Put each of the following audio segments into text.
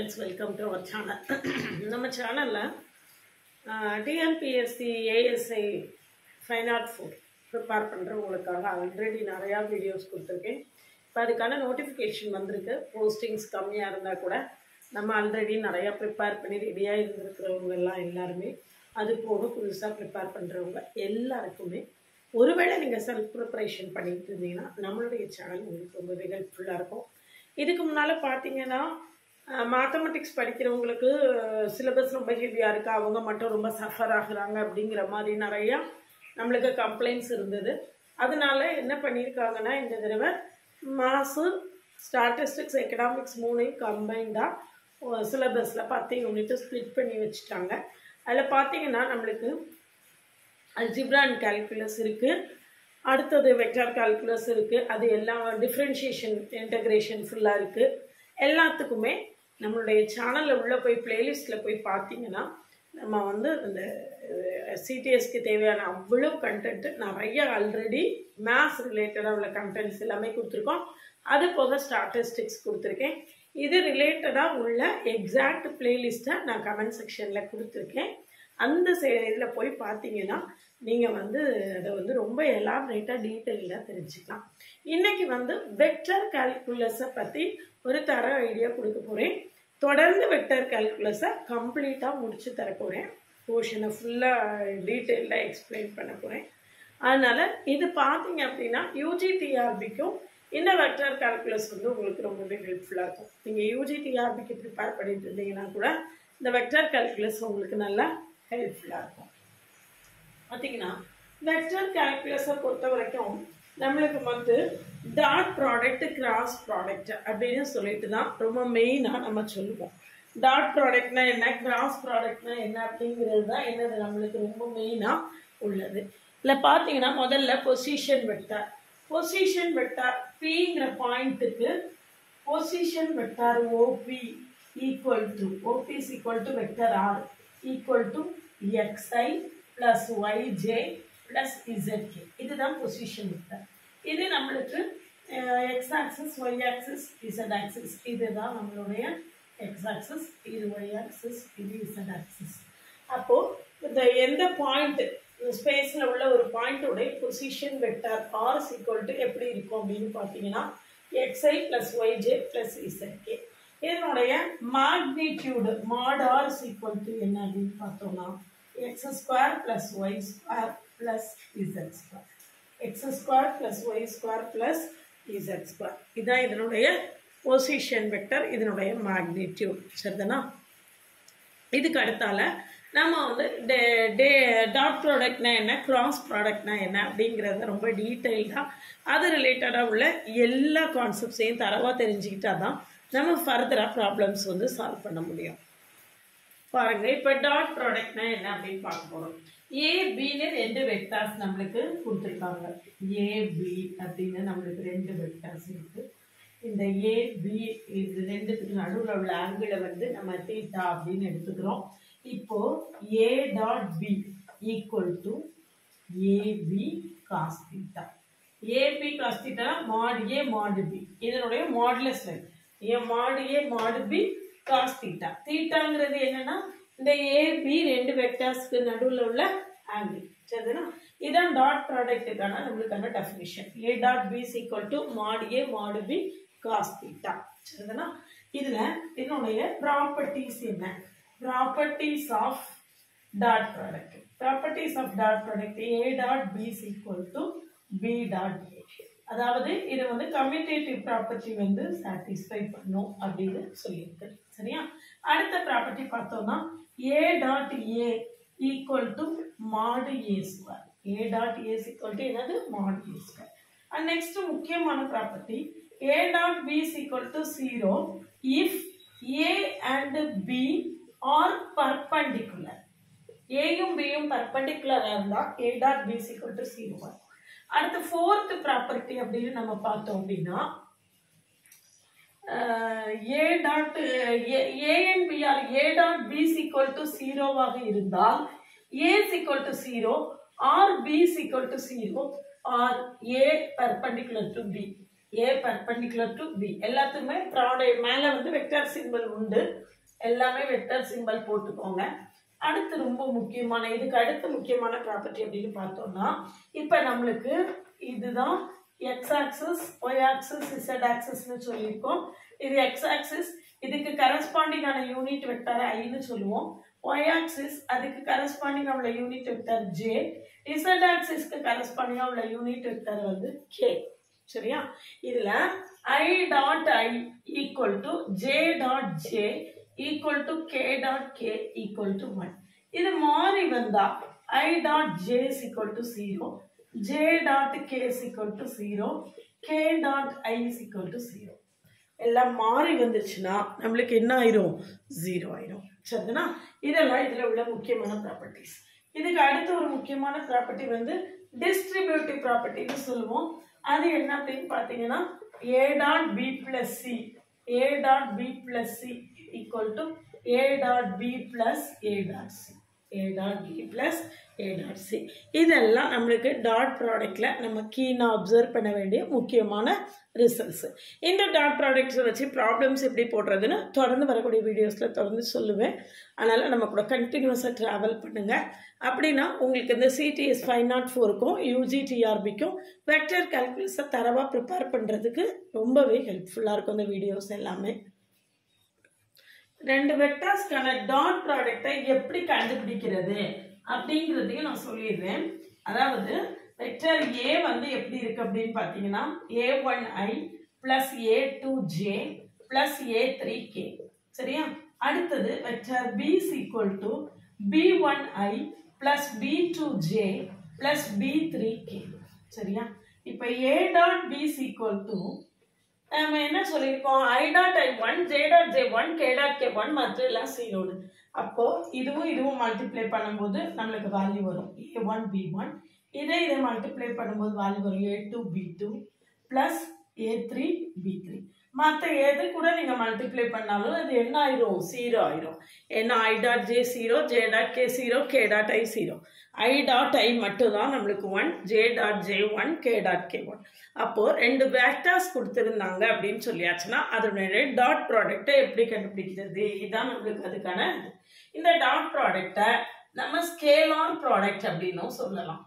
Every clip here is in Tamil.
friends, welcome to our channel. நம்ம சேனல்ல TNPSC ASI 504 ப்ரிப்பேர் பண்றவங்களுக்காக ஆல்ரெடி நிறைய வீடியோஸ் கொடுத்திருக்கேன். இப்போ அதுக்கான நோட்டிஃபிகேஷன் வந்திருக்கு. போஸ்டிங்ஸ் கம்மியா இருந்தா கூட நம்ம ஆல்ரெடி நிறைய ப்ரிப்பேர் பண்ணி ரெடியா இருந்திருக்கிறவங்க எல்லாருமே அது போக புதுசா ப்ரிப்பேர் பண்றவங்க எல்லாருக்குமே ஒருவேளை நீங்க செல்ஃப் ப்ரிப்பரேஷன் பண்ணிட்டு இருந்தீங்கன்னா நம்மளுடைய சேனல் உங்களுக்கு ரொம்பவே ஹெல்ப்ஃபுல்லா இருக்கும். இதுக்கு முன்னால பாத்தீங்கன்னா மேத்தமெட்டிக்ஸ் படிக்கிறவங்களுக்கு சிலபஸ் ரொம்ப ஹெவியாக இருக்குது, அவங்க மட்டும் ரொம்ப சஃபர் ஆகுறாங்க அப்படிங்கிற மாதிரி நிறையா நம்மளுக்கு கம்ப்ளைண்ட்ஸ் இருந்தது. அதனால என்ன பண்ணியிருக்காங்கன்னா இந்த தடவை மாசு ஸ்டாட்டிஸ்டிக்ஸ் எக்கனாமிக்ஸ் மூணையும் கம்பைண்டாக சிலபஸில் 10 யூனிட்டு ஸ்ப்ளிட் பண்ணி வச்சுட்டாங்க. அதில் பார்த்தீங்கன்னா நம்மளுக்கு அல்ஜிப்ரா அண்ட் கால்குலஸ் இருக்குது, அடுத்தது வெக்டார் கால்குலஸ் இருக்குது, அது எல்லாம் டிஃப்ரென்ஷியேஷன் இன்டகிரேஷன் ஃபுல்லாக இருக்குது. எல்லாத்துக்குமே நம்மளுடைய சேனலில் உள்ளே போய் பிளேலிஸ்ட்டில் போய் பார்த்தீங்கன்னா நம்ம வந்து இந்த சிடிஎஸ்க்கு தேவையான அவ்வளோ கண்டென்ட்டு நிறைய ஆல்ரெடி மேத்ஸ் ரிலேட்டடாக உள்ள கண்டென்ட்ஸ் எல்லாமே கொடுத்துருக்கோம். அது போக ஸ்டாட்டிஸ்டிக்ஸ் கொடுத்துருக்கேன். இது ரிலேட்டடாக உள்ள எக்ஸாக்ட் பிளேலிஸ்ட்டை நான் கமெண்ட் செக்ஷனில் கொடுத்துருக்கேன். அந்த இதில் போய் பார்த்தீங்கன்னா நீங்கள் வந்து அதை வந்து ரொம்ப எலாபரேட்டாக டீட்டெயிலாக தெரிஞ்சுக்கலாம். இன்றைக்கி வந்து வெக்டர் கால்குலஸை பற்றி ஒரு தர ஐடியா கொடுக்க போகிறேன். தொடர்ந்து வெக்டர் கால்குலஸை கம்ப்ளீட்டாக முடிச்சு தர போகிறேன். போர்ஷனை ஃபுல்லாக டீட்டெயிலாக எக்ஸ்பிளைன் பண்ண போகிறேன். அதனால் இது பார்த்தீங்க அப்படின்னா யூஜிடிஆர்பிக்கும் இந்த வெக்டர் கால்குலஸ் வந்து உங்களுக்கு ரொம்பவே ஹெல்ப்ஃபுல்லாக இருக்கும். நீங்கள் யூஜிடிஆர்பிக்கு ப்ரிப்பேர் பண்ணிட்டு இருந்தீங்கன்னா கூட இந்த வெக்டர் கால்குலஸ் உங்களுக்கு நல்லா ஹெல்ப்ஃபுல்லாக இருக்கும். பார்த்தீங்கன்னா வெக்டர் கால்குலஸை பொறுத்த வரைக்கும் நம்மளுக்கு வந்து டாட் ப்ராடக்ட் கிராஸ் ப்ராடக்ட் அப்படின்னு சொல்லிட்டு தான் ரொம்ப மெயினாக நம்ம சொல்லுவோம். டாட் ப்ராடக்ட்னா என்ன, கிராஸ் ப்ராடக்ட்னா என்ன அப்படிங்கிறது தான் என்னது நம்மளுக்கு ரொம்ப மெயினாக உள்ளது. இல்லை பார்த்தீங்கன்னா முதல்ல பொசிஷன் வெக்டார். பொசிஷன் வெக்டார் பிங்கிற பாயிண்ட்டுக்கு position vector OP equal to OP is equal to vector r equal to xi plus yj plus zk. இதுதான் பொசிஷன் வெக்டர். இது நம்மளுக்கு x axis, y axis, z axis. இதுதான் நம்மளுடைய x ஆக்சிஸ், இது y ஆக்சிஸ், இது z ஆக்சிஸ். அப்போ இந்த எந்த பாயிண்ட் ஸ்பேஸ்ல உள்ள ஒரு பாயிண்டோட position vector r is equal to எப்படி இருக்கும் அப்படின்னு பார்த்தீங்கன்னா xi plus yj plus zk. இதனுடைய magnitude mod r is equal to என்ன அப்படின்னு பார்த்தோம்னா x square plus y square plus z square. x square plus y square plus z square. இதான் இதனுடைய பொசிஷன் வெக்டர், இதனுடைய மேக்னிடியூட். சரிதானா? இதுக்கு அடுத்தால நம்ம வந்து டாட் ப்ராடக்ட்னா என்ன, கிராஸ் ப்ராடக்ட்னா என்ன அப்படிங்கிறத ரொம்ப டீட்டெயிலாக அது ரிலேட்டடாக உள்ள எல்லா கான்செப்ட்ஸையும் தரவாக தெரிஞ்சுக்கிட்டா தான் நம்ம ஃபர்தராக ப்ராப்ளம்ஸ் வந்து சால்வ் பண்ண முடியும். பாருங்க, இப்போ டாட் ப்ராடக்ட்னா என்ன அப்படின்னு பார்க்க போகிறோம். ஏபின்னு 2 வெக்டார்ஸ் நம்மளுக்கு கொடுத்துருக்காங்க. ஏபி அப்படின்னு நம்மளுக்கு 2 வெக்டார்ஸ் இருக்கு. இந்த ஏபி இது ரெண்டுத்துக்கு நடுவில் உள்ள ஆங்கிளை வந்து நம்ம தீட்டா அப்படின்னு எடுத்துக்கிறோம். இப்போ A dot B equal to AB cos theta. AB cos theta mod A mod B, இதனுடைய மாடுலஸ் லைன் மாடு ஏ மாடு பி காஸ் தீட்டா. தீட்டாங்கிறது என்னன்னா இந்த ஏபி 2 வெக்டர்ஸ்க்கு நடுவில் உள்ள ஆங்கிள். சரிதானா? இதான் டாட் ப்ராடக்ட்டுக்கான நம்மளுக்கான definition. A dot B is equal to mod A மாடு பி காஸ் தீட்டா. சரிதானா? இதுல இதனுடைய ப்ராப்பர்ட்டிஸ் என்ன, properties of dot product. Properties of dot product A dot B is equal to B dot A. அதாவது இது வந்து கம்யூட்டேட்டிவ் ப்ராப்பர்ட்டி வந்து சாட்டிஸ்ஃபை பண்ணும் அப்படின்னு சொல்லியிருக்கு. சரியா? அடுத்த ப்ராப்பர்ட்டி பார்த்தோம்னா A dot A equal to mod A square. A dot A equal to என்னது, mod A square. And next முக்கியமான property A dot B equal to 0 if A and B are perpendicular. ஏயும் பியும் பர்பண்டிகுலராக இருந்தால் A dot B equal to 0. அடுத்து 4th ப்ராப்பர்ட்டி அப்படின்னு நம்ம பார்த்தோம் அப்படின்னா A dot A and B are A dot B equal to 0வாக இருந்தால் A equal to 0 or B equal to 0 or A perpendicular to B. A perpendicular to B எல்லாத்துக்குமே ப்ராடக்ட் மேலே வந்து வெக்டார் சிம்பிள் உண்டு. எல்லாமே வெக்டர் சிம்பல் போட்டுக்கோங்க. அடுத்து ரொம்ப முக்கியமான இதுக்கு அடுத்த முக்கியமான ப்ராப்பர்ட்டி அப்படின்னு பார்த்தோம்னா இப்போ நம்மளுக்கு இதுதான் X axis Y axis Z ஆக்சிஸ்னு சொல்லியிருக்கோம். இது எக்ஸ் ஆக்சிஸ், இதுக்கு கரஸ்பாண்டிங்கான யூனிட் வெக்டர் ஐன்னு சொல்லுவோம். ஒய் ஆக்சிஸ் அதுக்கு கரஸ்பாண்டிங் உள்ள யூனிட் வெக்டர் ஜே, இசட் ஆக்சிஸ்க்கு கரஸ்பாண்டிங்கா உள்ள யூனிட் வெக்டர் வந்து கே. சரியா? இதுல I dot I equal to J dot J equal to K dot K equal to 1. இது மாறி வந்தா I dot J is equal to 0, J dot K is equal to 0, K dot I is equal to 0. எல்லாம் மாறி வந்துச்சுன்னா நம்மளுக்கு என்ன ஆயிரும்? 0 ஆயிரும். சரிங்களா? இதெல்லாம் இதுல உள்ள முக்கியமான ப்ராப்பர்ட்டிஸ். இதுக்கு அடுத்த ஒரு முக்கியமான ப்ராப்பர்ட்டி வந்து டிஸ்ட்ரிபியூட்டிவ் ப்ராப்பர்ட்டின்னு சொல்லுவோம். அது என்ன அப்படின்னு பார்த்தீங்கன்னா a dot b plus c, a dot b plus c equal to a dot b plus a dot c, a dot b plus a dot c. இதெல்லாம் நம்மளுக்கு டாட் ப்ராடக்ட்ல நம்ம கீனா அப்சர்வ் பண்ண வேண்டிய முக்கியமான ரிசல்ட்ஸ். இந்த டாட் ப்ராடக்ட்ஸை வச்சு ப்ராப்ளம்ஸ் எப்படி போடுறதுன்னு தொடர்ந்து வரக்கூடிய வீடியோஸில் தொடர்ந்து சொல்லுவேன். அதனால் நம்ம கூட கண்டினியூஸாக ட்ராவல் பண்ணுங்கள். அப்படின்னா உங்களுக்கு இந்த சிடிஎஸ் 504க்கும் யூஜிடிஆர்பிக்கும் வெக்டர் கால்குலஸை தரவாக ப்ரிப்பேர் பண்ணுறதுக்கு ரொம்பவே ஹெல்ப்ஃபுல்லாக இருக்கும் இந்த வீடியோஸ் எல்லாமே. ரெண்டு வெக்டர்ஸ்க்கான டாட் ப்ராடக்டை எப்படி கண்டுபிடிக்கிறது அப்படிங்கிறதையும் நான் சொல்லிடுறேன். அதாவது வெக்டர் ஏ வந்து எப்படி இருக்கு அப்படின்னு பார்த்தீங்கன்னா a1i plus a2j plus a3k. சரியா? அடுத்தது vector b is equal to b1i plus b2j plus b3k. சரியா? இப்போ a dot b is equal to நம்ம என்ன சொல்லியிருக்கோம்? i dot i1 j dot j1 k dot k1 மற்ற எல்லாம் சீரோடு. அப்போ இதுவும் மல்டிப்ளை பண்ணும்போது நம்மளுக்கு வேல்யூ வரும் a1 b1. இதை மல்டிப்ளை பண்ணும்போது வேல்யூ வரும் a2 b2 plus a3 b3. மற்ற எது கூட நீங்க மல்டிப்ளை பண்ணாலும் அது என்ன ஆயிரும்? 0 ஆயிரும். ஏன்னா i dot j 0, j dot k 0, k dot i 0. i dot i மட்டும் தான் நம்மளுக்கு 1, j dot j 1, k dot k 1. அப்போ ரெண்டு வெக்டர்ஸ் கொடுத்திருந்தாங்க அப்படின்னு சொல்லியாச்சுன்னா அதனுடைய டாட் ப்ராடக்ட்டை எப்படி கண்டுபிடிக்கிறது? இதுதான் நம்மளுக்கு அதுக்கான. இந்த டாட் ப்ராடக்ட்டை நம்ம ஸ்கேலார் ப்ராடக்ட் அப்படின்னும் சொல்லலாம்.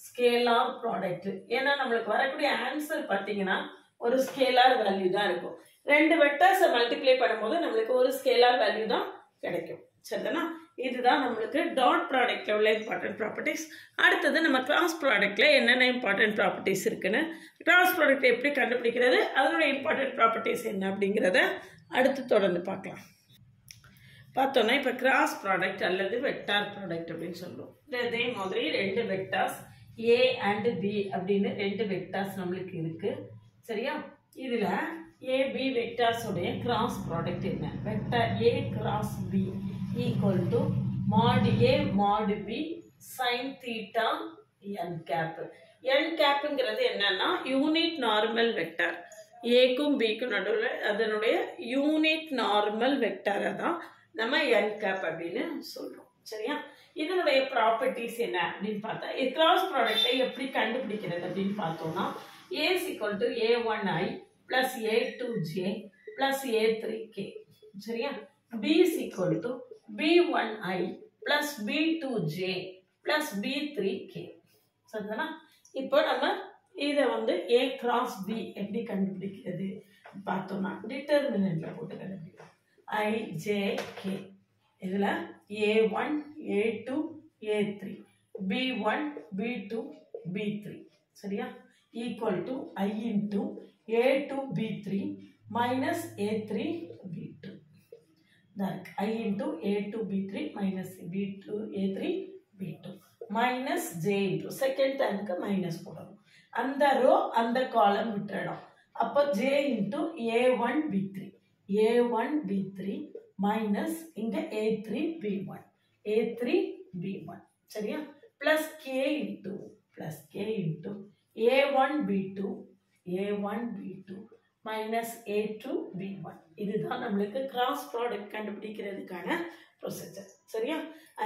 ஸ்கேலார் ப்ராடக்ட் ஏன்னா நம்மளுக்கு வரக்கூடிய ஆன்சர் பார்த்தீங்கன்னா ஒரு ஸ்கேலார் வேல்யூ தான் இருக்கும். ரெண்டு வெக்டர்ஸை மல்டிப்ளை பண்ணும்போது நம்மளுக்கு ஒரு ஸ்கேலார் வேல்யூ தான் கிடைக்கும். சரிதானா? இதுதான் நம்மளுக்கு டாட் ப்ராடக்ட்ல உள்ள இம்பார்ட்டன்ட் ப்ராப்பர்ட்டிஸ். அடுத்தது நம்ம கிராஸ் ப்ராடக்ட்ல என்னென்ன இம்பார்ட்டன்ட் ப்ராப்பர்ட்டிஸ் இருக்குன்னு, கிராஸ் ப்ராடக்ட் எப்படி கண்டுபிடிக்கிறது, அதனுடைய இம்பார்ட்டன்ட் ப்ராப்பர்ட்டிஸ் என்ன அப்படிங்கிறத அடுத்து தொடர்ந்து பார்க்கலாம். பார்த்தோன்னா இப்போ கிராஸ் ப்ராடக்ட் அல்லது வெக்டார் ப்ராடக்ட் அப்படின்னு சொல்லுவோம். இதே மாதிரி ரெண்டு வெக்டார்ஸ் ஏ அண்ட் பி அப்படின்னு ரெண்டு வெக்டார்ஸ் நம்மளுக்கு இருக்கு. சரியா? இதுல ஏபி வெக்டார்ஸோடைய கிராஸ் ப்ராடக்ட் என்ன? Vector A cross B equal to mod A mod B sine theta N cap. N கேப்புங்கிறது என்னன்னா யூனிட் நார்மல் வெக்டார். ஏக்கும் பிக்கும் நடுவில் அதனுடைய யூனிட் நார்மல் வெக்டாரை தான் நம்ம என் கேப் அப்படின்னு சொல்றோம். சரியா? இதனுடைய ப்ராப்பர்ட்டிஸ் என்ன அப்படின்னு பார்த்தா கிராஸ் ப்ராடக்டை எப்படி கண்டுபிடிக்கிறது அப்படின்னு பார்த்தோம்னா a is equal to a1i plus a2j plus a3k. சரியா? b is equal to b1i plus b2j plus b3k. சரிதானா? இப்போ நம்ம இதை வந்து a cross b எப்படி கண்டுபிடிக்கிறது பார்த்தோம்னா டிட்டர்மினன்ட்ல போட்டு கண்டுபிடிக்கலாம். i j k. இதுல a1 a2 a3 b1 b2 b3. சரியா? equal to I into a2 b3 minus a3 b2. That I into a2 b3 minus b2 a3 b2 minus j into second term க்கு minus போடணும். அந்த ரோ அந்த காலம் விட்டுறணும். அப்போ j into a1 b3 minus இங்க a3 b1 சரியா? plus k into a1 b2 minus a2 b1. இதுதான் நம்மளுக்கு கிராஸ் ப்ராடக்ட் கண்டுபிடிக்கிறதுக்கான ப்ரொசீஜர். சரியா?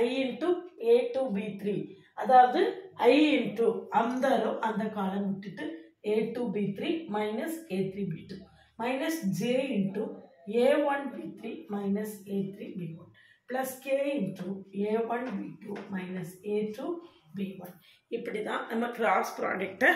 i into a2 b3 அதாவது i into அந்த ரோ அந்த காலம் விட்டுட்டு a2 b3 minus a3 b2 minus j into a1 b3 minus a3 b1 plus k into a1 b2 minus a2 b1. இப்படி தான் நம்ம கிராஸ் ப்ராடக்ட்டை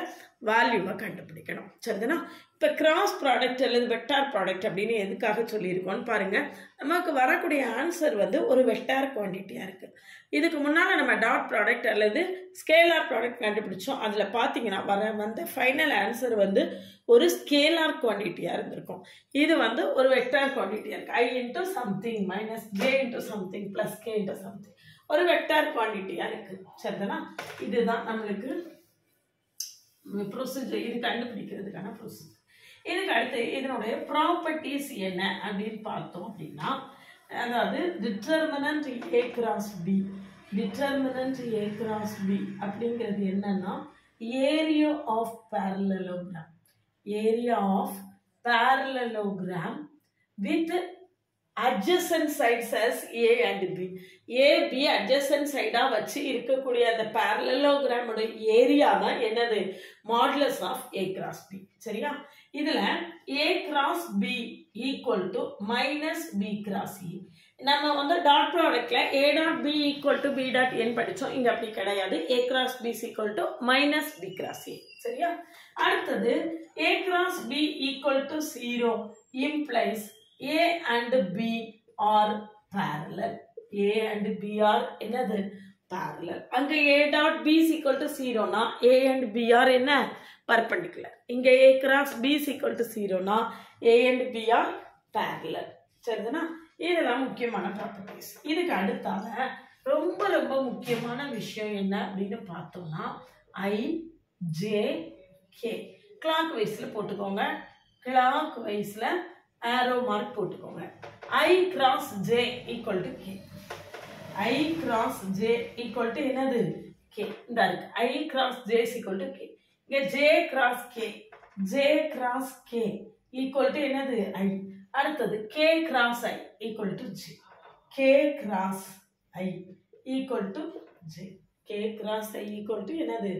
வேல்யூவை கண்டுபிடிக்கணும். சரிதானா? இப்போ கிராஸ் ப்ராடக்ட் அல்லது வெக்டார் ப்ராடக்ட் அப்படின்னு எதுக்காக சொல்லியிருக்கோன்னு பாருங்கள். நமக்கு வரக்கூடிய ஆன்சர் வந்து ஒரு வெக்டார் குவான்டிட்டியாக இருக்குது. இதுக்கு முன்னால் நம்ம டாட் ப்ராடக்ட் அல்லது ஸ்கேலார் ப்ராடக்ட் கண்டுபிடிச்சோம். அதில் பார்த்தீங்கன்னா வந்த ஃபைனல் ஆன்சர் வந்து ஒரு ஸ்கேலார் குவான்டிட்டியாக இருந்திருக்கும். இது வந்து ஒரு வெக்டார் குவான்டிட்டியாக இருக்குது. I into something minus j into something plus k into something ஒரு வெக்டார் குவான்டிட்டியாக இருக்குது. சரிதானா? இதுதான் நம்மளுக்கு ப்ரொசீஜர். இது கண்டுபிடிக்கிறதுக்கான ப்ரொசீஜர். இதுக்கு அடுத்து இதனுடைய ப்ராப்பர்ட்டிஸ் என்ன அப்படின்னு பார்த்தோம் அப்படின்னா, அதாவது டிட்டர்மினன்ட் a cross b அப்படிங்கிறது என்னன்னா area of parallelogram with adjacent sides as a and b. a b adjacent side வச்சு இருக்கக்கூடிய அந்த parallelogram உடைய ஏரியா தான் என்னது? Modulus of a cross b. சரியா? இதுல a cross b equal to minus b cross e. நம்ம வந்து dot ப்ராடக்ட்ல a dot b equal to b dot n படிச்சோம். இங்க அப்படி கிடையாது. a cross b is equal to minus b cross e. சரியா? அடுத்தது a cross b equal to 0 implies a and b are parallel. a and b are என்னது? parallel. அங்க a dot b is equal to 0 னா a and b are என்ன? perpendicular. இங்க a cross b is equal to 0 னா a and b are parallel. சரிதானா? இதெல்லாம் முக்கியமான ப்ராப்பர்ட்டிஸ். இதுக்கு அடுத்தால ரொம்ப ரொம்ப முக்கியமான விஷயம் என்ன அப்படின்னு பார்த்தோம்னா I J K கிளாக் வைஸில் போட்டுக்கோங்க. கிளாக் வைஸில் ஆரோ மார்க் போட்டுக்கோங்க. I cross J equal to K. I cross J equal to என்னது? K. இந்த இருக்கு. I cross J is equal to K. இங்கே J cross K. J cross K equal to என்னது? I. அடுத்தது K cross I equal to J. K cross I equal to J. K cross I equal to என்னது?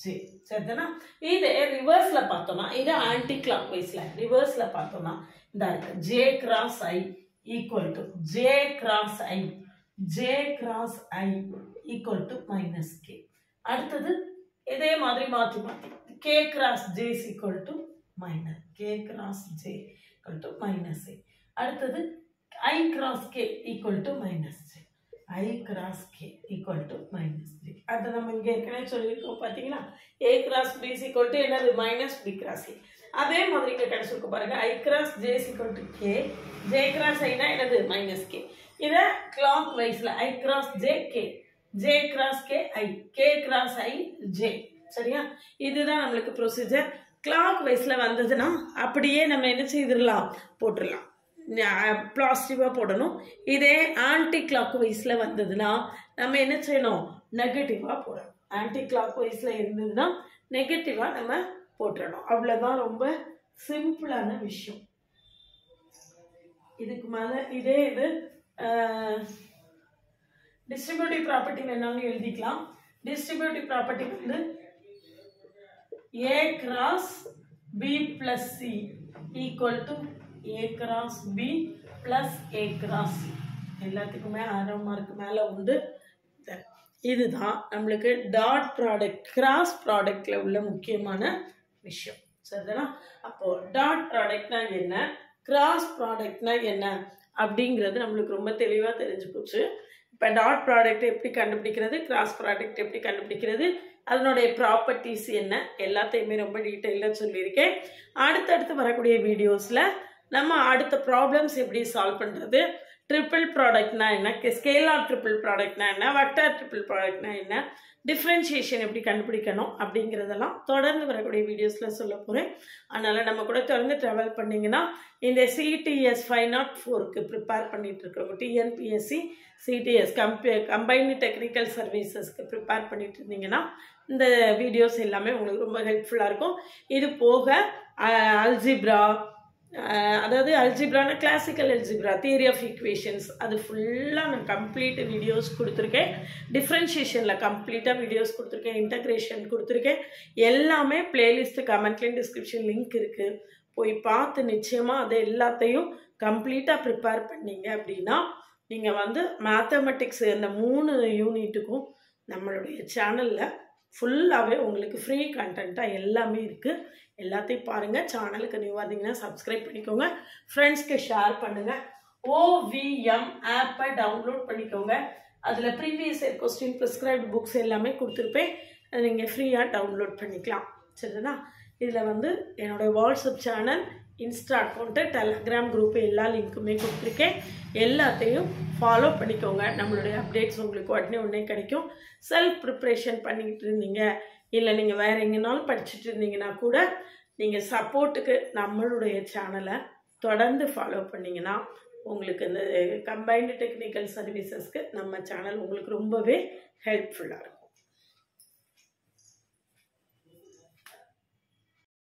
J. சரிதானா? இது ரிவர்ஸ்ல பார்த்தோம்னா, இது ஆன்டி கிளாக் வைஸ்ல ரிவர்ஸ்ல பார்த்தோம்னா இந்த இருக்கு. J cross I equal to J cross I. J cross I equal to minus K. அடுத்தது இதே மாதிரி மாற்றி K cross J is equal to minus K cross J equal to minus A. அடுத்தது I cross K equal to minus J. I cross K equal to minus J. அது நம்ம இங்கே ஏற்கனவே சொல்லியிருக்கோம் பார்த்தீங்களா? A cross B is equal to என்னது? minus B cross A. அதே மாதிரி இங்கே கிடைச்சிருக்க பாருங்க. I cross J is equal to K. J cross I னா என்னது? minus K. இதை clock வைஸ்ல I cross J K. J cross K I. K cross I J. சரியா? இதுதான் நம்மளுக்கு ப்ரொசீஜர். கிளாக் வைஸ்ல வந்ததுன்னா அப்படியே நம்ம என்ன செய்திடலாம்? போட்டுடலாம். பாசிட்டிவாக போடணும். இதே ஆன்டி கிளாக் வைஸில் வந்ததுன்னா நம்ம என்ன செய்யணும்? நெகட்டிவாக போடணும். ஆன்டி கிளாக் வைஸில் இருந்ததுன்னா நெகட்டிவாக நம்ம போட்டுடணும். அவ்வளோதான். ரொம்ப சிம்பிளான விஷயம். இதுக்கு மேலே இதே இது டிஸ்ட்ரிபியூட்டிவ் ப்ராப்பர்ட்டி வேணாலும் எழுதிக்கலாம். டிஸ்ட்ரிபியூட்டிவ் ப்ராப்பர்ட்டி வந்து A cross B plus C equal to A cross B plus A cross C. எல்லாத்துக்குமே ஆரோ மார்க் மேலே உண்டு. இதுதான் நம்மளுக்கு டாட் ப்ராடக்ட் கிராஸ் ப்ராடக்டில் உள்ள முக்கியமான விஷயம். சரிதானா? அப்போது டாட் ப்ராடக்ட்னா என்ன, கிராஸ் ப்ராடக்ட்னா என்ன அப்படிங்கிறது நம்மளுக்கு ரொம்ப தெளிவாக தெரிஞ்சு போச்சு. இப்போ டாட் ப்ராடக்ட் எப்படி கண்டுபிடிக்கிறது, கிராஸ் ப்ராடக்ட் எப்படி கண்டுபிடிக்கிறது, அதனுடைய ப்ராப்பர்ட்டிஸ் என்ன, எல்லாத்தையுமே ரொம்ப டீட்டெயிலாக சொல்லியிருக்கேன். அடுத்தடுத்து வரக்கூடிய வீடியோஸில் நம்ம அடுத்த ப்ராப்ளம்ஸ் எப்படி சால்வ் பண்ணுறது, ட்ரிபிள் ப்ராடக்ட்னா என்ன, ஸ்கேலார் ட்ரிபிள் ப்ராடக்ட்னா என்ன, வெக்டார் ட்ரிபிள் ப்ராடக்ட்னா என்ன, டிஃப்ரென்ஷியேஷன் எப்படி கண்டுபிடிக்கணும் அப்படிங்கிறதெல்லாம் தொடர்ந்து வரக்கூடிய வீடியோஸில் சொல்ல போகிறேன். அதனால் நம்ம கூட தொடர்ந்து ட்ராவல் பண்ணிங்கன்னா இந்த CTS 504க்கு ப்ரிப்பேர் பண்ணிகிட்டு இருக்கிறவங்க, TNPSC CTS கம்பைன்டு டெக்னிக்கல் சர்வீசஸ்க்கு ப்ரிப்பேர் பண்ணிட்டு இருந்தீங்கன்னா இந்த வீடியோஸ் எல்லாமே உங்களுக்கு ரொம்ப ஹெல்ப்ஃபுல்லாக இருக்கும். இது போக அல்ஜிப்ரா, அதாவது அல்ஜிப்ரான classical algebra, theory of equations, அது ஃபுல்லாக நான் கம்ப்ளீட் வீடியோஸ் கொடுத்துருக்கேன். டிஃப்ரென்ஷியேஷனில் கம்ப்ளீட்டாக வீடியோஸ் கொடுத்துருக்கேன். இன்டகிரேஷன் கொடுத்துருக்கேன். எல்லாமே பிளேலிஸ்ட்டு கமெண்ட்லேயும் டிஸ்கிரிப்ஷன் லிங்க் இருக்குது. போய் பார்த்து நிச்சயமாக அதை எல்லாத்தையும் கம்ப்ளீட்டாக ப்ரிப்பேர் பண்ணீங்க அப்படின்னா நீங்கள் வந்து மேத்தமெட்டிக்ஸ் இந்த 3 யூனிட்டுக்கும் நம்மளுடைய சேனலில் ஃபுல்லாகவே உங்களுக்கு ஃப்ரீ கண்டென்ட்டாக எல்லாமே இருக்குது. எல்லாத்தையும் பாருங்கள். சேனலுக்கு நியூவாக இருந்தீங்கன்னா சப்ஸ்கிரைப் பண்ணிக்கோங்க, ஃப்ரெண்ட்ஸ்க்கு ஷேர் பண்ணுங்கள். OVM ஆப்பை டவுன்லோட் பண்ணிக்கோங்க. அதில் previous year question prescribed books எல்லாமே கொடுத்துருப்பேன், நீங்கள் ஃப்ரீயாக டவுன்லோட் பண்ணிக்கலாம். சரிண்ணா? இதில் வந்து என்னோடய WhatsApp channel, Insta account, Telegram group எல்லா லிங்க்குமே கொடுத்துருக்கேன். எல்லாத்தையும் ஃபாலோ பண்ணிக்கோங்க. நம்மளுடைய அப்டேட்ஸ் உங்களுக்கு உடனே கிடைக்கும். செல்ஃப் ப்ரிப்ரேஷன் பண்ணிக்கிட்டு இருந்தீங்க, இல்லை நீங்கள் வேறு எங்கேனாலும் படிச்சுட்டு இருந்தீங்கன்னா கூட நீங்கள் சப்போர்ட்டுக்கு நம்மளுடைய சேனலை தொடர்ந்து ஃபாலோ பண்ணிங்கன்னா உங்களுக்கு இந்த கம்பைன்டு டெக்னிக்கல் சர்வீசஸ்க்கு நம்ம சேனல் உங்களுக்கு ரொம்பவே ஹெல்ப்ஃபுல்லாக இருக்கும்.